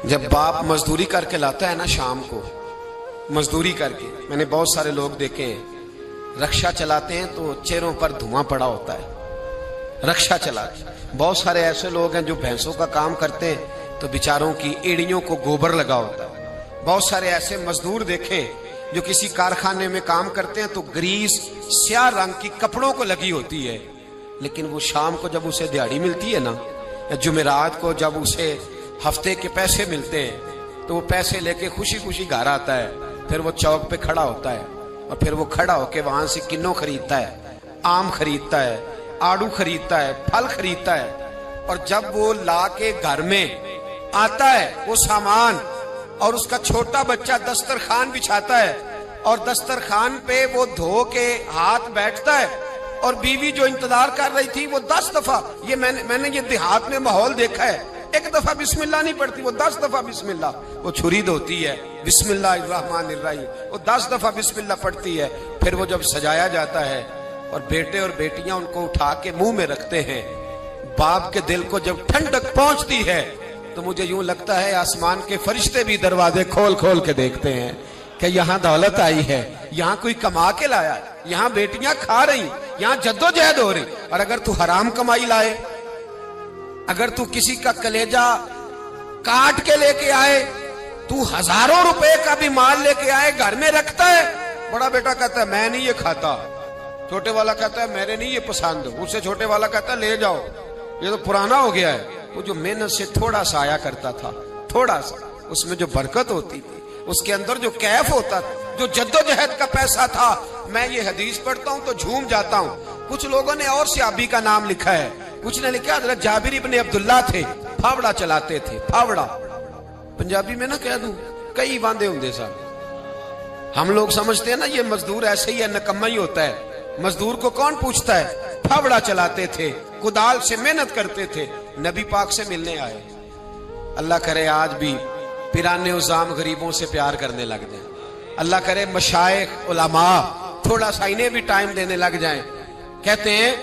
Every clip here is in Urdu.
جب باپ مزدوری کر کے لاتا ہے نا شام کو، مزدوری کر کے، میں نے بہت سارے لوگ دیکھے ہیں رکشا چلاتے ہیں تو چہروں پر دھواں پڑا ہوتا ہے، رکشا چلاتے ہیں۔ بہت سارے ایسے لوگ ہیں جو بھینسوں کا کام کرتے ہیں تو بیچاروں کی ایڑیوں کو گوبر لگا ہوتا ہے۔ بہت سارے ایسے مزدور دیکھیں جو کسی کارخانے میں کام کرتے ہیں تو گریس سیاہ رنگ کی کپڑوں کو لگی ہوتی ہے، لیکن وہ شام کو جب اسے دیہڑی ملتی ہے نا، یا جمعرات کو جب اسے ہفتے کے پیسے ملتے ہیں تو وہ پیسے لے کے خوشی خوشی گھر آتا ہے، پھر وہ چوک پہ کھڑا ہوتا ہے اور پھر وہ کھڑا ہو کے وہاں سے کنوں خریدتا ہے، آم خریدتا ہے، آڑو خریدتا ہے، پھل خریدتا ہے، اور جب وہ لا کے گھر میں آتا ہے وہ سامان، اور اس کا چھوٹا بچہ دسترخوان بچھاتا ہے اور دسترخوان پہ وہ دھو کے ہاتھ بیٹھتا ہے، اور بیوی جو انتظار کر رہی تھی وہ 10 دفعہ، یہ میں نے یہ دیہات میں ماحول دیکھا ہے، ایک دفعہ بسم اللہ نہیں پڑھتی، وہ 10 دفعہ بسم اللہ، وہ چھری دھوتی ہے بسم اللہ الرحمن الرحیم، وہ 10 دفعہ بسم اللہ پڑھتی ہے، پھر وہ جب سجایا جاتا ہے اور بیٹے اور بیٹیاں ان کو اٹھا کے منہ میں رکھتے ہیں، باپ کے دل کو جب ٹھنڈک پہنچتی ہے تو مجھے یوں لگتا ہے آسمان کے فرشتے بھی دروازے کھول کھول کے دیکھتے ہیں کہ یہاں دولت آئی ہے، یہاں کوئی کما کے لایا ہے، یہاں بیٹیاں کھا رہی، یہاں جدوجہد ہو رہی، اور اگر تو حرام کمائی لائے، اگر تو کسی کا کلیجہ کاٹ کے لے کے آئے، تو ہزاروں روپے کا بھی مال لے کے آئے گھر میں رکھتا ہے، بڑا بیٹا کہتا ہے میں نہیں یہ کھاتا، چھوٹے والا کہتا ہے میرے نہیں یہ پسند، اس سے چھوٹے والا کہتا ہے لے جاؤ یہ تو پرانا ہو گیا ہے۔ وہ جو محنت سے تھوڑا سا آیا کرتا تھا، تھوڑا سا، اس میں جو برکت ہوتی تھی، اس کے اندر جو کیف ہوتا تھا، جو جدوجہد کا پیسہ تھا، میں یہ حدیث پڑھتا ہوں تو جھوم جاتا ہوں۔ کچھ لوگوں نے اور صحابی کا نام لکھا ہے، کچھ نے لکھا حضرت جابر ابن عبداللہ تھے، پھاوڑا چلاتے تھے، پھاوڑا پنجابی میں نہ کہہ دوں، کئی باندھے ہوندے سن۔ ہم لوگ سمجھتے ہیں نا یہ مزدور ایسے ہی ہے، نکما ہی ہوتا ہے، مزدور کو کون پوچھتا ہے؟ پھاوڑا چلاتے تھے، کدال سے محنت کرتے تھے، نبی پاک سے ملنے آئے۔ اللہ کرے آج بھی پیرانے عظام غریبوں سے پیار کرنے لگ جائیں، اللہ کرے مشائخ علماء تھوڑا سا انہیں بھی ٹائم دینے لگ جائیں۔ کہتے ہیں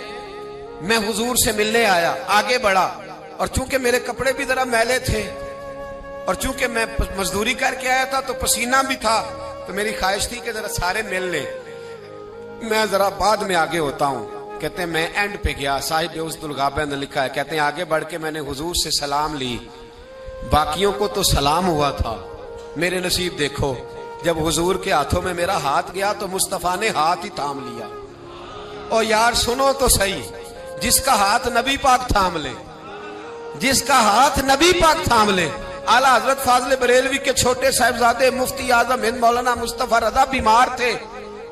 میں حضور سے ملنے آیا، آگے بڑھا، اور چونکہ میرے کپڑے بھی ذرا میلے تھے اور چونکہ میں مزدوری کر کے آیا تھا تو پسینہ بھی تھا، تو میری خواہش تھی کہ ذرا سارے مل لیں، میں ذرا بعد میں آگے ہوتا ہوں۔ کہتے ہیں میں اینڈ پہ گیا، صاحب اسد الغابہ نے لکھا ہے، کہتے ہیں آگے بڑھ کے میں نے حضور سے سلام لی، باقیوں کو تو سلام ہوا تھا، میرے نصیب دیکھو جب حضور کے ہاتھوں میں میرا ہاتھ گیا تو مصطفیٰ نے ہاتھ ہی تھام لیا۔ اور یار سنو تو صحیح، جس کا ہاتھ نبی پاک تھام لے، جس کا ہاتھ نبی پاک تھام لے۔ اعلیٰ حضرت فاضل بریلوی کے چھوٹے صاحبزادے مفتی اعظم ہند مولانا مصطفیٰ رضا بیمار تھے،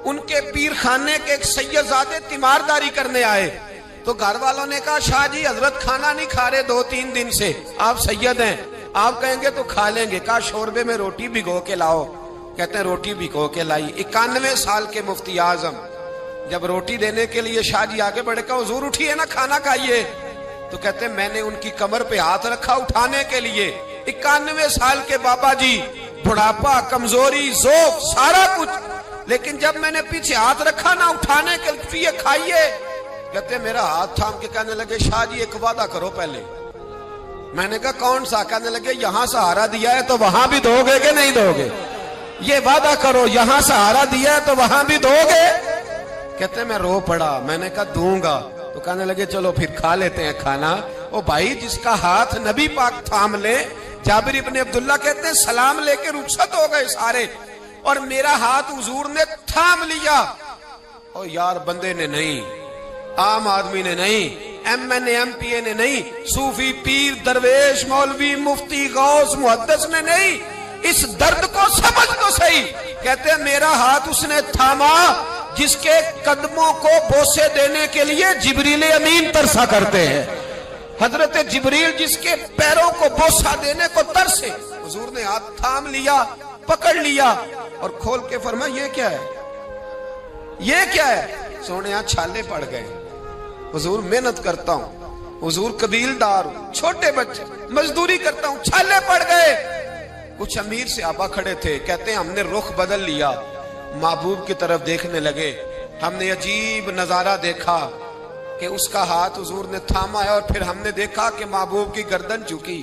ان کے پیر خانے کے ایک سید زادے تیمارداری کرنے آئے، تو گھر والوں نے کہا شاہ جی حضرت کھانا نہیں کھا رہے 2-3 دن سے، آپ سید ہیں آپ کہیں گے تو کھا لیں گے، کہا شوربے میں روٹی بھگو کے لاؤ، کہتے ہیں روٹی بھگو کے لائی۔ 91 سال کے مفتی اعظم جب روٹی دینے کے لیے شاہ جی آگے بڑھے، کہا حضور اٹھیے نا کھانا کھائیے، تو کہتے ہیں میں نے ان کی کمر پہ ہاتھ رکھا اٹھانے کے لیے۔ 91 سال کے بابا جی، بڑھاپا، کمزوری، ذوق، سارا کچھ، لیکن جب میں نے پیچھے ہاتھ رکھا نا اٹھانے کے لیے کھائیے، کہتے ہیں میرا ہاتھ تھام کے کہنے لگے شاہ جی ایک وعدہ کرو پہلے۔ میں نے کہا کون سا؟ کہنے لگے یہاں سہارا دیا ہے تو وہاں بھی دو گے کہ نہیں دو گے؟ یہ وعدہ کرو، یہاں سہارا دیا ہے تو وہاں بھی دو گے؟ کہتے ہیں میں رو پڑا، میں نے کہا دوں گا، تو کہنے لگے چلو پھر کھا لیتے ہیں کھانا۔ او بھائی جس کا ہاتھ نبی پاک تھام لے، جابر ابن عبداللہ کہتے ہیں سلام لے کے رخصت ہو گئے سارے، اور میرا ہاتھ حضور نے تھام لیا۔ اور یار بندے نے نہیں، عام آدمی نے نہیں، M N A M P A نے نہیں، صوفی پیر درویش مولوی مفتی غوث محدث نے نہیں، اس درد کو سمجھ تو صحیح۔ کہتے ہیں میرا ہاتھ اس نے تھاما جس کے قدموں کو بوسے دینے کے لیے جبریل امین ترسا کرتے ہیں، حضرت جبریل جس کے پیروں کو بوسا دینے کو ترسے، حضور نے ہاتھ تھام لیا، پکڑ لیا اور کھول کے فرمایا یہ کیا ہے، یہ کیا ہے؟ سونے یہاں چھالے پڑ گئے، حضور محنت کرتا ہوں، حضور قبیلدار ہوں، چھوٹے بچے مزدوری کرتا ہوں، چھالے پڑ گئے۔ کچھ امیر صحابہ کھڑے تھے، کہتے ہیں ہم نے رخ بدل لیا، محبوب کی طرف دیکھنے لگے، ہم نے عجیب نظارہ دیکھا کہ اس کا ہاتھ حضور نے تھاما ہے، اور پھر ہم نے دیکھا کہ محبوب کی گردن جھکی،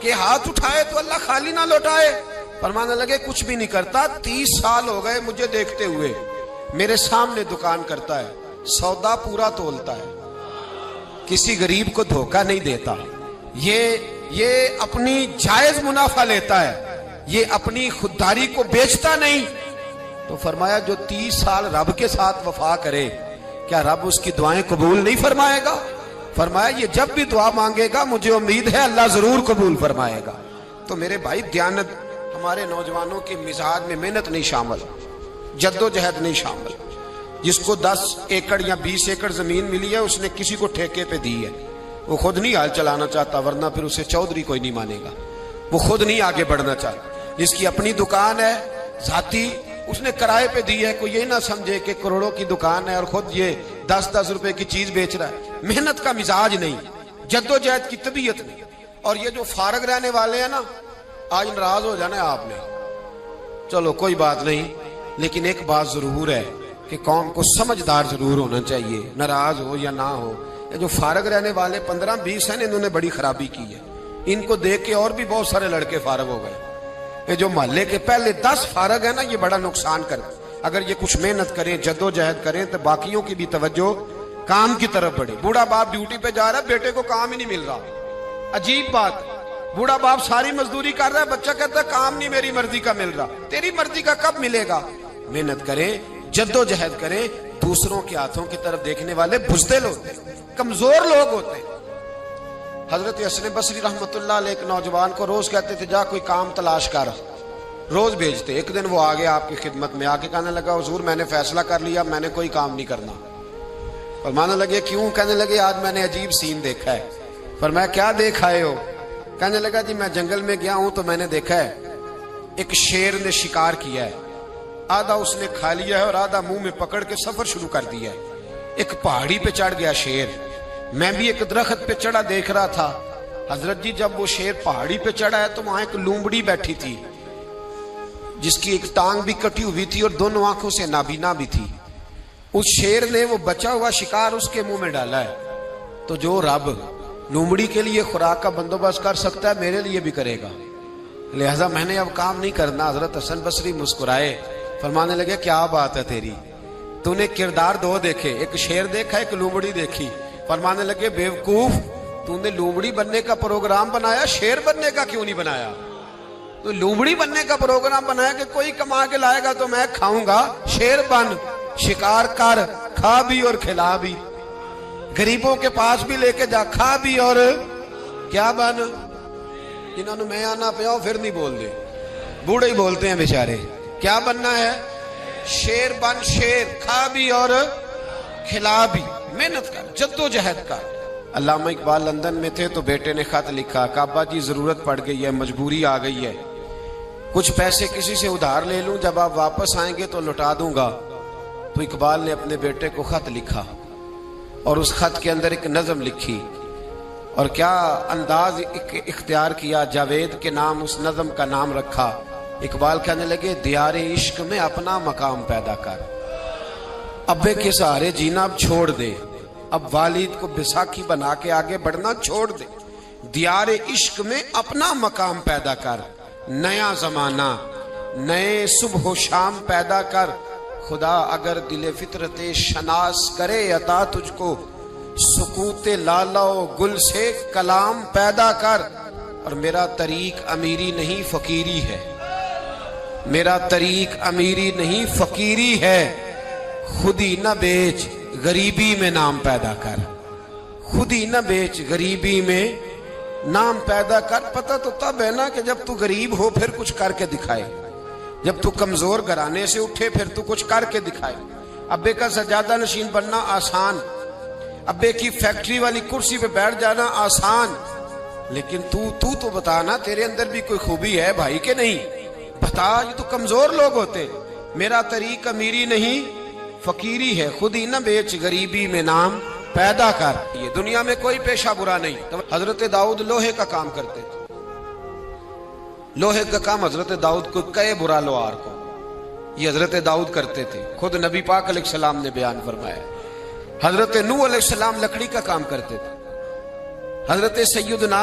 کہ ہاتھ اٹھائے تو اللہ خالی نہ لوٹائے. فرمانے لگے کچھ بھی نہیں کرتا, 30 سال ہو گئے مجھے دیکھتے ہوئے, میرے سامنے دکان کرتا ہے, سودا پورا تولتا ہے, کسی غریب کو دھوکہ نہیں دیتا, یہ اپنی جائز منافع لیتا ہے, یہ اپنی خودداری کو بیچتا نہیں. تو فرمایا جو 30 سال رب کے ساتھ وفا کرے کیا رب اس کی دعائیں قبول نہیں فرمائے گا؟ فرمایا یہ جب بھی دعا مانگے گا مجھے امید ہے اللہ ضرور قبول فرمائے گا. تو میرے بھائی دیانت ہمارے نوجوانوں کے مزاج میں محنت نہیں شامل, جد و جہد نہیں شامل. جس کو 10 ایکڑ یا 20 ایکڑ زمین ملی ہے اس نے کسی کو ٹھیکے پہ دی ہے, وہ خود نہیں حال چلانا چاہتا, ورنہ پھر اسے چودھری کوئی نہیں مانے گا. وہ خود نہیں آگے بڑھنا چاہتا. جس کی اپنی دکان ہے ذاتی, اس نے کرائے پہ دی ہے, کوئی یہ نہ سمجھے کہ کروڑوں کی دکان ہے اور خود یہ 10 روپے کی چیز بیچ رہا ہے. محنت کا مزاج نہیں, جد و جہد کی طبیعت نہیں. اور یہ جو فارغ رہنے والے ہیں نا, آج ناراض ہو جانا ہے آپ نے, چلو کوئی بات نہیں, لیکن ایک بات ضرور ہے کہ قوم کو سمجھدار ضرور ہونا چاہیے, ناراض ہو یا نہ ہو. یہ جو فارغ رہنے والے 15-20 ہیں, انہوں نے بڑی خرابی کی ہے. ان کو دیکھ کے اور بھی بہت سارے لڑکے فارغ ہو گئے. یہ جو محلے کے پہلے 10 فارغ ہیں نا, یہ بڑا نقصان کرتے. اگر یہ کچھ محنت کریں, جد و جہد کریں, تو باقیوں کی بھی توجہ کام کی طرف بڑھے. بوڑھا باپ ڈیوٹی پہ جا رہا ہے, بیٹے کو کام ہی نہیں مل رہا. عجیب بات, بوڑھا باپ ساری مزدوری کر رہا ہے, بچہ کہتا ہے کام نہیں میری مرضی کا مل رہا. تیری مرضی کا کب ملے گا؟ محنت کریں, جد و جہد کریں. دوسروں کے ہاتھوں کی طرف دیکھنے والے بزدل ہوتے ہیں, کمزور لوگ ہوتے ہیں. حضرت حسن بصری رحمت اللہ علیہ ایک نوجوان کو روز کہتے تھے جا کوئی کام تلاش کر, روز بھیجتے. ایک دن وہ آگے آپ کی خدمت میں آ کے کہنے لگا حضور میں نے فیصلہ کر لیا, میں نے کوئی کام نہیں کرنا. فرمانے لگے کیوں؟ کہنے لگے آج میں نے عجیب سین دیکھا ہے. فرمایا کیا دیکھ آئے ہو؟ کہنے لگا جی میں جنگل میں گیا ہوں تو میں نے دیکھا ہے ایک شیر نے شکار کیا ہے, آدھا اس نے کھا لیا ہے اور آدھا منہ میں پکڑ کے سفر شروع کر دیا ہے. ایک پہاڑی پہ چڑھ گیا شیر, میں بھی ایک درخت پہ چڑھا دیکھ رہا تھا. حضرت جی جب وہ شیر پہاڑی پہ چڑھا ہے تو وہاں ایک لومڑی بیٹھی تھی جس کی ایک ٹانگ بھی کٹی ہوئی تھی اور دونوں آنکھوں سے نابینا بھی تھی. اس شیر نے وہ بچا ہوا شکار اس کے منہ میں ڈالا ہے. تو جو رب لومڑی کے لیے خوراک کا بندوبست کر سکتا ہے میرے لیے بھی کرے گا, لہذا میں نے اب کام نہیں کرنا. حضرت حسن بصری مسکرائے, فرمانے لگے کیا بات ہے تیری, تو نے کردار 2 دیکھے, ایک شیر دیکھا ایک لومڑی دیکھی. فرمانے لگے بیوقوف, تو نے لومڑی بننے کا پروگرام بنایا, شیر بننے کا کیوں نہیں بنایا؟ تو لومڑی بننے کا پروگرام بنایا کہ کوئی کما کے لائے گا تو میں کھاؤں گا. شیر بن, شکار کر, کھا بھی اور کھلا بھی, غریبوں کے پاس بھی لے کے جا, کھا بھی اور کیا بن. جنہوں نے میں آنا پیا پھر نہیں بول دے, بوڑھے ہی بولتے ہیں بیچارے. کیا بننا ہے؟ شیر بن, شیر, کھا بھی اور کھلا بھی. محنت کر, جد و جہد کر. علامہ اقبال لندن میں تھے تو بیٹے نے خط لکھا کہ ابا جی ضرورت پڑ گئی ہے, مجبوری آ گئی ہے, کچھ پیسے کسی سے ادھار لے لوں, جب آپ واپس آئیں گے تو لوٹا دوں گا. تو اقبال نے اپنے بیٹے کو خط لکھا اور اس خط کے اندر ایک نظم لکھی اور کیا انداز اختیار کیا, جاوید کے نام اس نظم کا نام رکھا. اقبال کہنے لگے دیار عشق میں اپنا مقام پیدا کر, ابے کے سہارے جینا اب چھوڑ دے, اب والد کو بیساکھی بنا کے آگے بڑھنا چھوڑ دے. دیار عشق میں اپنا مقام پیدا کر, نیا زمانہ نئے صبح و شام پیدا کر. خدا اگر دل فطرت شناس کرے عطا تجھ کو, سکوت لالا و گل سے کلام پیدا کر. اور میرا طریق امیری نہیں فقیری ہے, میرا طریق امیری نہیں فقیری ہے. خودی نہ بیچ غریبی میں نام پیدا کر, خودی نہ بیچ غریبی میں نام پیدا کر. پتہ تو تب ہے نا کہ جب تو غریب ہو پھر کچھ کر کے دکھائے, جب تو کمزور گھرانے سے اٹھے پھر تو کچھ کر کے دکھائے. ابے کا سجادہ نشین بننا آسان, ابے کی فیکٹری والی کرسی پہ بیٹھ جانا آسان, لیکن تو بتانا تیرے اندر بھی کوئی خوبی ہے بھائی کہ نہیں, بتا. یہ تو کمزور لوگ ہوتے. میرا طریق امیری نہیں فقیری ہے, خود ہی نہ بیچ غریبی میں نام پیدا کر. یہ دنیا میں کوئی پیشہ برا نہیں. حضرت داؤد لوہے کا کام کرتے تھے, لوہے کا کام حضرت داؤد کو کہے برا لوہار کو, یہ حضرت داؤد کرتے تھے. خود نبی پاک علیہ السلام نے بیان فرمایا. حضرت نوح علیہ السلام لکڑی کا کام کرتے تھے. حضرت سیدنا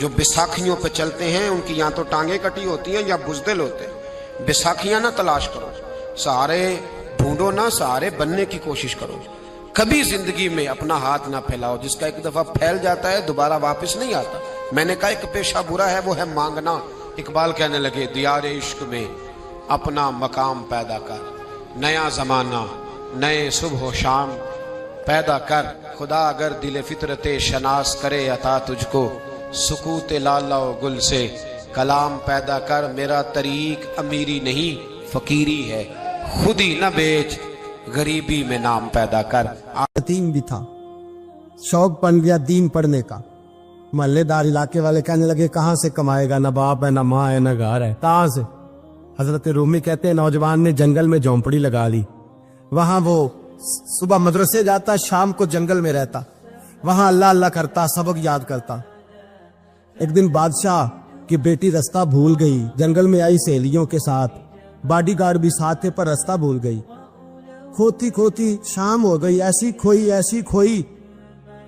جو بیساکھیوں پہ چلتے ہیں ان کی یا تو ٹانگیں کٹی ہوتی ہیں یا بزدل ہوتے ہیں. بیساکھیاں نہ تلاش کرو, سہارے ڈھونڈو نہ, سہارے بننے کی کوشش کرو. کبھی زندگی میں اپنا ہاتھ نہ پھیلاؤ, جس کا ایک دفعہ پھیل جاتا ہے دوبارہ واپس نہیں آتا. میں نے کہا ایک پیشہ برا ہے, وہ ہے مانگنا. اقبال کہنے لگے دیار عشق میں اپنا مقام پیدا کر, نیا زمانہ نئے صبح و شام پیدا کر. خدا اگر دل فطرت شناس کرے عطا تجھ کو, سکوت لالا و گل سے کلام پیدا کر. میرا طریق امیری نہیں فقیری ہے, خود ہی نہ بیچ غریبی میں نام پیدا کر. یتیم بھی تھا, شوق بن گیا دین پڑھنے کا. محلے دار علاقے والے کہنے لگے کہاں سے کمائے گا, نہ باپ ہے نہ ماں ہے نہ گھر ہے, کہاں سے. حضرت رومی کہتے ہیں نوجوان نے جنگل میں جھونپڑی لگا لی. وہاں وہ صبح مدرسے جاتا, شام کو جنگل میں رہتا, وہاں اللہ اللہ کرتا, سبق یاد کرتا. ایک دن بادشاہ کی بیٹی رستہ بھول گئی, جنگل میں آئی سہیلیوں کے ساتھ, باڈی گارڈ بھی ساتھ تھے پر رستہ بھول گئی. کھوتی کھوتی شام ہو گئی, ایسی کھوئی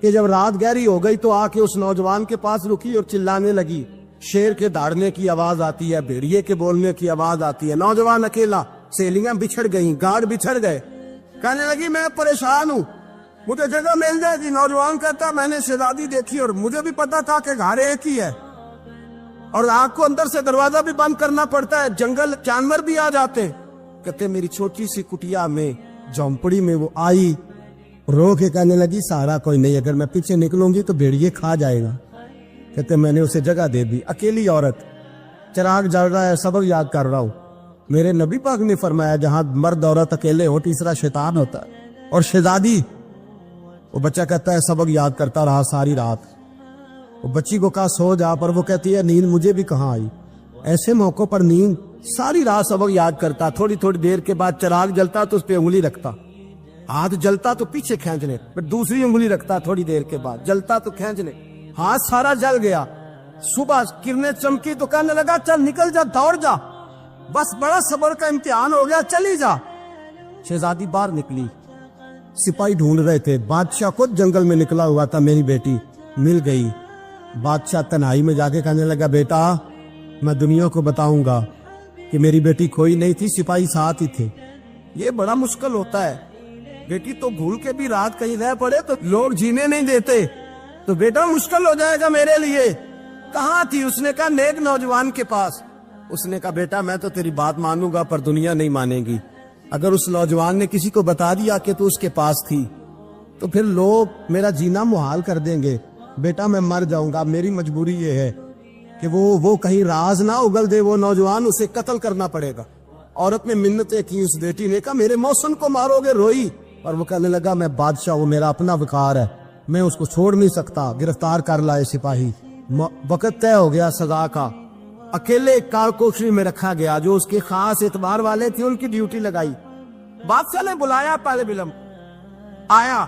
کہ جب رات گہری ہو گئی تو آ کے اس نوجوان کے پاس رکی اور چلانے لگی. شیر کے داڑنے کی آواز آتی ہے, بھیڑیے کے بولنے کی آواز آتی ہے. نوجوان اکیلا, سہیلیاں بچھڑ گئیں, گارڈ بچھڑ گئے. کہنے لگی میں پریشان ہوں, مجھے جگہ مل جائے گی. نوجوان کہتا میں نے شہزادی دیکھی اور مجھے بھی پتا تھا کہ گھر ایک ہی ہے, اور آنکھ کو اندر سے دروازہ بھی بند کرنا پڑتا ہے, جنگل جانور بھی آ جاتے. کہتے میری چھوٹی سی کٹیا میں جھونپڑی میں وہ آئی, رو کے کہنے لگی سہارا کوئی نہیں, اگر میں پیچھے نکلوں گی تو بھیڑیے کھا جائے گا. کہتے میں نے اسے جگہ دے دی. اکیلی عورت, چراغ جل رہا ہے, سبق یاد کر رہا ہوں. میرے نبی پاک نے فرمایا جہاں مرد عورت اکیلے ہو تیسرا شیطان ہوتا ہے. اور شہزادی, وہ بچہ کہتا ہے سبق یاد کرتا رہا ساری رات. وہ بچی کو کہا سو جا, پر وہ کہتی ہے نیند مجھے بھی کہاں آئی. ایسے موقع پر نیند, ساری رات سبق یاد کرتا, تھوڑی دیر کے بعد چراغ جلتا تو اس پہ انگلی رکھتا, ہاتھ جلتا تو پیچھے کھینچنے, پھر دوسری انگلی رکھتا, تھوڑی دیر کے بعد جلتا تو کھینچنے, ہاتھ سارا جل گیا. صبح کرنیں چمکی تو کہنے لگا چل نکل جا, دوڑ جا, بس بڑا صبر کا امتحان ہو گیا, چلی جا. شہزادی باہر نکلی, سپاہی ڈھونڈ رہے تھے. بادشاہ خود جنگل میں نکلا ہوا تھا, میری بیٹی مل گئی. بادشاہ تنہائی میں جا کے کہنے لگا بیٹا میں دنیا کو بتاؤں گا کہ میری بیٹی کھوئی نہیں تھی, سپاہی ساتھ ہی تھے. یہ بڑا مشکل ہوتا ہے, بیٹی تو بھول کے بھی رات کہیں رہ پڑے تو لوگ جینے نہیں دیتے, تو بیٹا مشکل ہو جائے گا میرے لیے. کہاں تھی؟ اس نے کہا نیک نوجوان کے پاس. اس نے کہا بیٹا میں تو تیری بات مانوں گا پر دنیا نہیں مانے گی. اگر اس نوجوان نے کسی کو بتا دیا کہ تو اس کے پاس تھی تو پھر لوگ میرا جینا محال کر دیں گے. بیٹا میں مر جاؤں گا, میری مجبوری یہ ہے کہ وہ کہیں راز نہ اگل دے وہ نوجوان, اسے قتل کرنا پڑے گا. عورت نے منتیں کی, اس بیٹی نے کہا میرے محسن کو مارو گے, روئی. اور وہ کہنے لگا میں بادشاہ, وہ میرا اپنا وقار ہے, میں اس کو چھوڑ نہیں سکتا. گرفتار کر لائے سپاہی. وقت طے ہو گیا سزا کا. اکیلے ایک کار کوٹری میں رکھا گیا, جو اس کے خاص اعتبار والے تھے ان کی ڈیوٹی لگائی. بادشاہ نے بلایا, پہلے بلم آیا.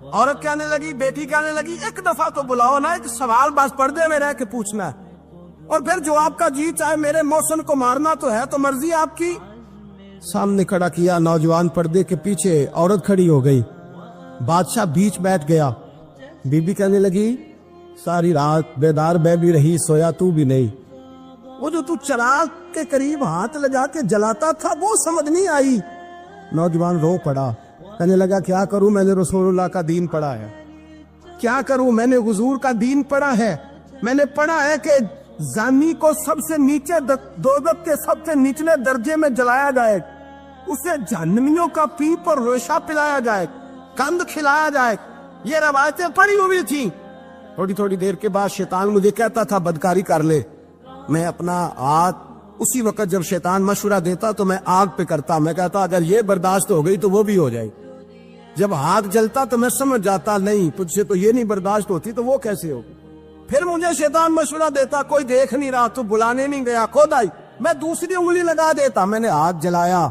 عورت کہنے لگی, بیٹی کہنے لگی ایک دفعہ تو بلاؤ نا, ایک سوال بس پردے میں رہ کے پوچھنا ہے, اور پھر جو آپ کا جی چاہے. میرے محسن کو مارنا تو ہے تو مرضی آپ کی. سامنے کھڑا کیا نوجوان, پردے کے پیچھے عورت کھڑی ہو گئی. بادشاہ بیچ بیٹھ گیا. بی بی کہنے لگی ساری رات بیدار میں بھی رہی, سویا تو بھی نہیں. وہ جو تو چراغ کے قریب ہاتھ لگا کے جلاتا تھا وہ سمجھ نہیں آئی. نوجوان رو پڑا, کہنے لگا کیا کروں, میں نے رسول اللہ کا دین پڑھا ہے, کیا کروں, میں نے حضور کا دین پڑھا ہے. میں نے پڑھا ہے کہ زانی کو سب سے نیچے دوزخ کے سب سے نچلے درجے میں جلایا جائے, اسے جہنمیوں کا پیپ اور ریشہ پلایا جائے, کند کھلایا جائے. یہ روایتیں پڑھی ہوئی تھی. تھوڑی دیر کے بعد شیطان مجھے کہتا تھا بدکاری کر لے. میں اپنا ہاتھ اسی وقت جب شیطان مشورہ دیتا تو میں آگ پہ کرتا. میں کہتا اگر یہ برداشت ہو گئی تو وہ بھی ہو جائے. جب ہاتھ جلتا تو میں سمجھ جاتا نہیں تجھ سے تو یہ نہیں برداشت ہوتی تو وہ کیسے ہوگی. پھر مجھے شیطان مشورہ دیتا کوئی دیکھ نہیں رہا, تو بلانے نہیں گیا, خود آئی, میں دوسری انگلی لگا دیتا. میں نے ہاتھ جلایا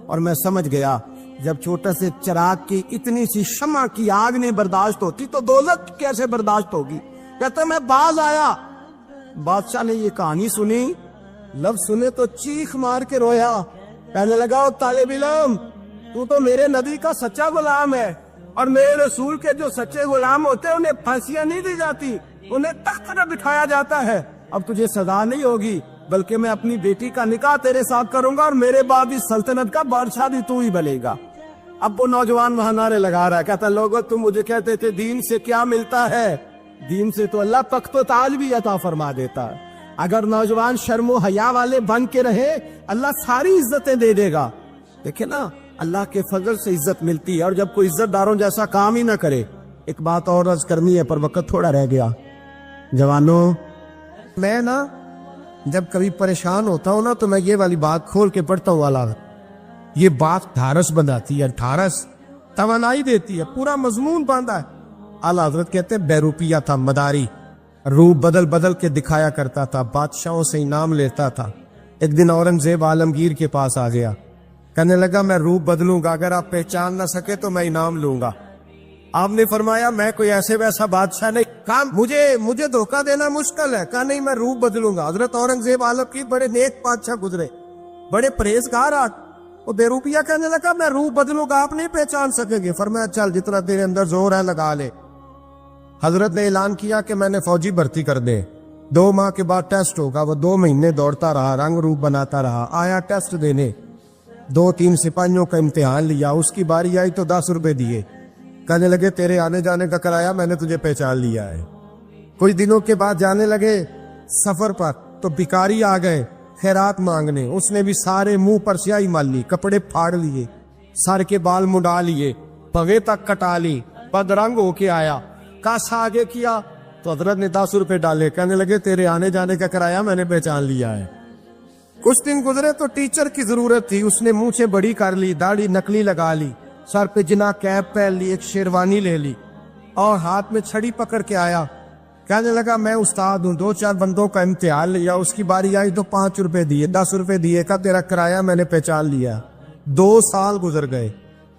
اور میں سمجھ گیا جب چھوٹا سے چراغ کی اتنی سی شمع کی آگ نہیں برداشت ہوتی تو دوزخ کیسے برداشت ہوگی. کہتا میں باز آیا. بادشاہ نے یہ کہانی سنی, لفظ سنے تو چیخ مار کے رویا. کہنے لگا طالب علم تو میرے نبی کا سچا غلام ہے, اور میرے رسول کے جو سچے غلام ہوتے ہیں انہیں پھانسیاں نہیں دی جاتی. انہیں تخت پر بٹھایا جاتا ہے. اب تجھے سزا نہیں ہوگی بلکہ میں اپنی بیٹی کا نکاح تیرے ساتھ کروں گا اور میرے بعد اس سلطنت کا بادشاہ بھی تو ہی بنے گا. اب وہ نوجوان وہاں نعرے لگا رہا ہے, کہتا لوگوں تم مجھے کہتے تھے دین سے کیا ملتا ہے, دین سے تو اللہ تخت و تاج بھی عطا فرما دیتا ہے. اگر نوجوان شرم و حیا والے بن کے رہے اللہ ساری عزتیں دے دے گا. دیکھیں نا اللہ کے فضل سے عزت ملتی ہے, اور جب کوئی عزت داروں جیسا کام ہی نہ کرے. ایک بات اور عرض کرنی ہے پر وقت تھوڑا رہ گیا. جوانوں, میں نا جب کبھی پریشان ہوتا ہوں نا تو میں یہ والی بات کھول کے پڑھتا ہوں. والا یہ بات ڈھارس بندھاتی ہے, ڈھارس توانائی دیتی ہے, پورا مضمون باندھا ہے. اعلیٰ حضرت کہتے بیروپیہ تھا, مداری, روپ بدل بدل کے دکھایا کرتا تھا, بادشاہوں سے انعام لیتا تھا. ایک دن اورنگزیب عالمگیر کے پاس آ گیا, کہنے لگا میں روپ بدلوں گا, اگر آپ پہچان نہ سکے تو میں انعام لوں گا. آپ نے فرمایا میں کوئی ایسے ویسا بادشاہ نہیں, کہا مجھے دھوکہ دینا مشکل ہے. کہا نہیں میں روپ بدلوں گا. حضرت اورنگزیب عالمگیر بڑے نیک بادشاہ گزرے, بڑے پرہیزگار. وہ بیروپیہ کہنے لگا میں روپ بدلوں گا, آپ نہیں پہچان سکیں گے. فرمایا چل جتنا تیرے اندر زور ہے لگا لے. حضرت نے اعلان کیا کہ میں نے فوجی بھرتی کر دے, 2 ماہ کے بعد ٹیسٹ ہوگا. وہ 2 مہینے دوڑتا رہا, رنگ روپ بناتا رہا, آیا ٹیسٹ دینے, 2-3 سپاہیوں کا امتحان لیا. اس کی باری آئی تو 10 روپے دیے, کہنے لگے تیرے آنے جانے کا کرایہ میں نے تجھے پہچان لیا ہے. کچھ دنوں کے بعد جانے لگے سفر پر تو بھکاری آ گئے خیرات مانگنے. اس نے بھی سارے منہ پر سیاہی مال لی, کپڑے پھاڑ لیے, سر کے بال مڈا لیے, پگے تک کٹا لی, بدرنگ ہو کے آیا. کاسا آگے کیا تو حضرت نے 10 روپے ڈالے, کہنے لگے تیرے آنے جانے کا کرایہ میں نے پہچان لیا ہے. کچھ دن گزرے تو ٹیچر کی ضرورت تھی. اس نے مونچھیں بڑی کر لی, داڑھی نکلی لگا لی, سر پہ جنا کیپ پہن لی, ایک شیروانی لے لی اور ہاتھ میں چھڑی پکڑ کے آیا. کہنے لگا میں استاد ہوں, 2-4 بندوں کا امتحان لیا. اس کی باری آئی تو 5 روپے دیے, 10 روپے دیے, کہا تیرا کرایہ میں نے پہچان لیا. 2 سال گزر گئے.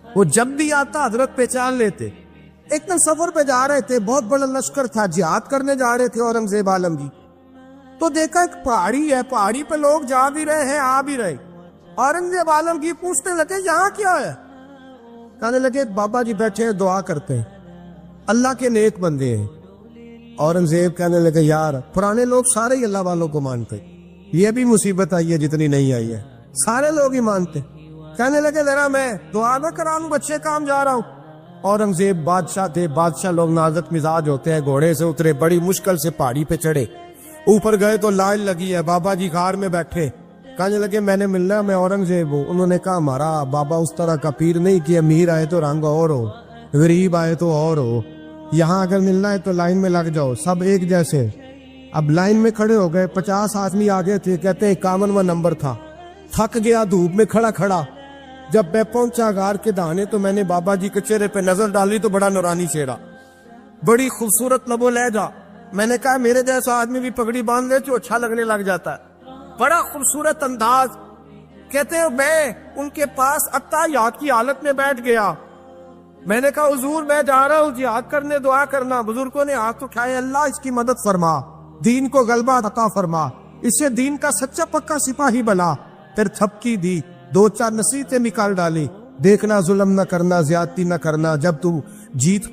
وہ جب بھی آتا حضرت پہچان لیتے. ایک دن سفر پہ جا رہے تھے, بہت بڑا لشکر تھا, جہاد کرنے جا رہے تھے اورنگزیب عالمگیر. تو دیکھا ایک پہاڑی ہے, پہاڑی پہ لوگ جا بھی رہے ہیں آ بھی رہے. اورنگزیب عالمگیر پوچھنے لگے یہاں کیا ہے. کہنے لگے بابا جی بیٹھے ہیں دعا کرتے ہیں, اللہ کے نیک بندے ہیں. اورنگزیب کہنے لگے یار پرانے لوگ سارے ہی اللہ والوں کو مانتے, یہ بھی مصیبت آئی ہے جتنی نہیں آئی ہے, سارے لوگ ہی مانتے. کہنے لگے ذرا میں دعا نہ کرا لوں, بچے کام جا رہا ہوں. اورنگزیب بادشاہ تھے, بادشاہ لوگ نازک مزاج ہوتے ہیں. گھوڑے سے اترے, بڑی مشکل سے پہاڑی پہ چڑھے, اوپر گئے تو لائن لگی ہے. بابا جی غار میں بیٹھے, کہنے لگے میں نے ملنا, میں اورنگزیب ہوں. انہوں نے کہا ہمارا بابا اس طرح کا پیر نہیں کہ امیر آئے تو رنگ اور ہو, غریب آئے تو اور ہو. یہاں اگر ملنا ہے تو لائن میں لگ جاؤ, سب ایک جیسے. اب لائن میں کھڑے ہو گئے, 50 آدمی آگے تھے. کہتے 51واں نمبر تھا. تھک گیا دھوپ میں کھڑا کھڑا. جب میں پہنچا غار کے دہانے تو میں نے بابا جی کے چہرے پہ نظر ڈالی تو بڑا نورانی چہرہ, بڑی خوبصورت لب و لہجہ. میں نے کہا میرے جیسا آدمی بھی پگڑی باندھ لے تو اچھا لگنے لگ جاتا ہے, بڑا خوبصورت انداز. کہتے ہیں میں ان کے پاس اتحیات کی حالت میں بیٹھ گیا. میں نے کہا حضور میں جا رہا ہوں جہاد کرنے, دعا کرنا. بزرگوں نے ہاتھ اٹھائے, اللہ اس کی مدد فرما, دین کو غلبہ عطا فرما, اسے دین کا سچا پکا سپاہی بنا. پھر تھپکی دی, 2-4 نصیحتیں نکال ڈالی. دیکھنا ظلم نہ کرنا, زیادتی نہ کرنا, جب تم جیت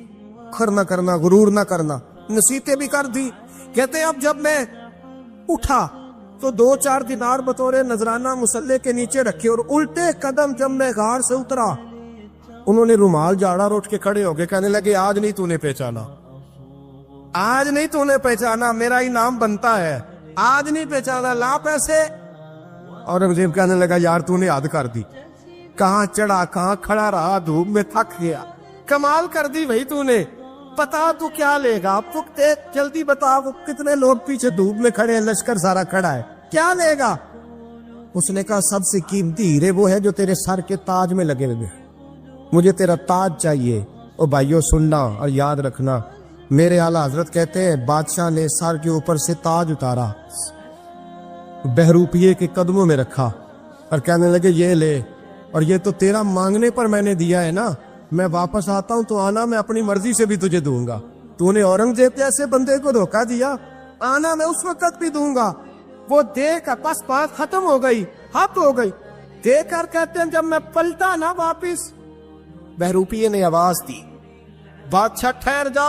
کر نہ کرنا, غرور نہ کرنا. نصیحتیں بھی کر دی. کہتے اب جب میں اٹھا تو 2-4 دینار بطور نذرانہ مسلح کے نیچے رکھے, اور الٹے قدم جب میں غار سے اترا انہوں نے رومال جاڑا روٹ کے کھڑے ہو گئے. کہنے لگے آج نہیں تو نے پہچانا, آج نہیں تو نے پہچانا, میرا انعام بنتا ہے, آج نہیں پہچانا, لا پیسے. اورنگزیب کہنے لگا یار تو نے حد کر دی, کہاں چڑھا کہاں کھڑا رہا, دھوپ میں تھک گیا, کمال کر دی بھائی تو نے. پتا تو کیا لے گا, جلدی بتا, وہ کتنے لوگ پیچھے دھوپ میں کھڑے ہیں, لشکر سارا کھڑا ہے, کیا لے گا. اس نے کہا سب سے قیمتی ہیرے وہ ہے جو تیرے سر کے تاج میں لگے ہوئے, مجھے تیرا تاج چاہیے. او بھائیو سننا اور یاد رکھنا, میرے اعلیٰ حضرت کہتے ہیں بادشاہ نے سر کے اوپر سے تاج اتارا, بہروپیے کے قدموں میں رکھا اور کہنے لگے یہ لے, اور یہ تو تیرا مانگنے پر میں نے دیا ہے نا, میں واپس آتا ہوں تو آنا میں اپنی مرضی سے بھی تجھے دوں گا. تو نے اورنگزیب جیسے بندے کو دھوکہ دیا, آنا میں اس وقت بھی دوں گا. وہ دیکھ کر بس بات ختم ہو گئی, ہاتھ ہو گئی. دیکھ کر کہتے ہیں جب میں پلٹا نا واپس, بہروپیے نے آواز دی بادشاہ ٹھہر جا,